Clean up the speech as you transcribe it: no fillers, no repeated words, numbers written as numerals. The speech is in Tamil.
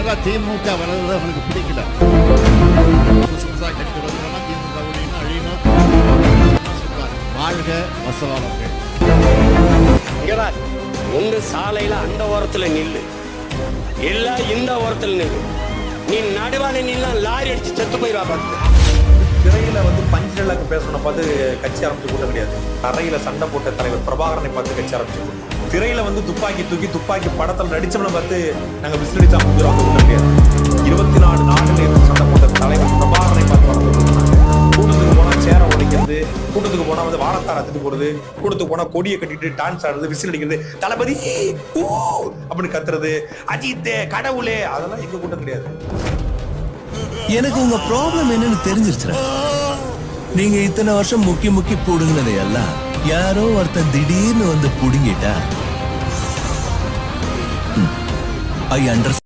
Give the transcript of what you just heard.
அதனால திமுக வர்றது அவனுக்கு பிடிக்கல. புதுசா கட்சி வருதுன்னா திமுக அழியணும். வாழ்க வசவாளர்கள். உங்க சாலையில அந்த ஓரத்துல நில்லு, இல்ல இந்த ஓரத்துல நில்லு. நீ நடுவான நின்னா லாரி அடிச்சு செத்து போயிடுவா. பார்த்து திரையில பஞ்சிலாக்கு பேசணும் பார்த்து கட்சி ஆரம்பிச்சு கூட்டம் கிடையாது. தரையில சண்டை போட்ட தலைவர் பிரபாகரனை பார்த்து கட்சி ஆரம்பிச்சு கூட்டம். திரையில துப்பாக்கி தூக்கி துப்பாக்கி படத்தில் நடிச்சவனை பார்த்து நாங்க விசிலடிச்சா கூட்டம் கிடையாது. 24 நாடுகள் சண்டை போட்ட தலைவர் பிரபாகரனை பார்த்து கூட்டத்துக்கு போனா சேர உடைக்கிறது, கூட்டத்துக்கு போனா வாரத்தார் அத்துட்டு போறது, கூட்டத்துக்கு போனா கொடியை கட்டிட்டு டான்ஸ் ஆடுறது, விசில் அடிக்கிறது, தளபதி அப்படின்னு கத்துறது, அஜித் கடவுளே, அதெல்லாம் எங்க கூட்டம் கிடையாது. எனக்கு உங்க ப்ராப்ளம் என்னன்னு தெரிஞ்சிருச்சு. நீங்க இத்தனை வருஷம் முக்கி புடுங்கினதை எல்லாம் யாரோ ஒருத்தன் திடீர்னு புடுங்கிட்டா ஐ அண்டர்ஸ்டாண்ட்.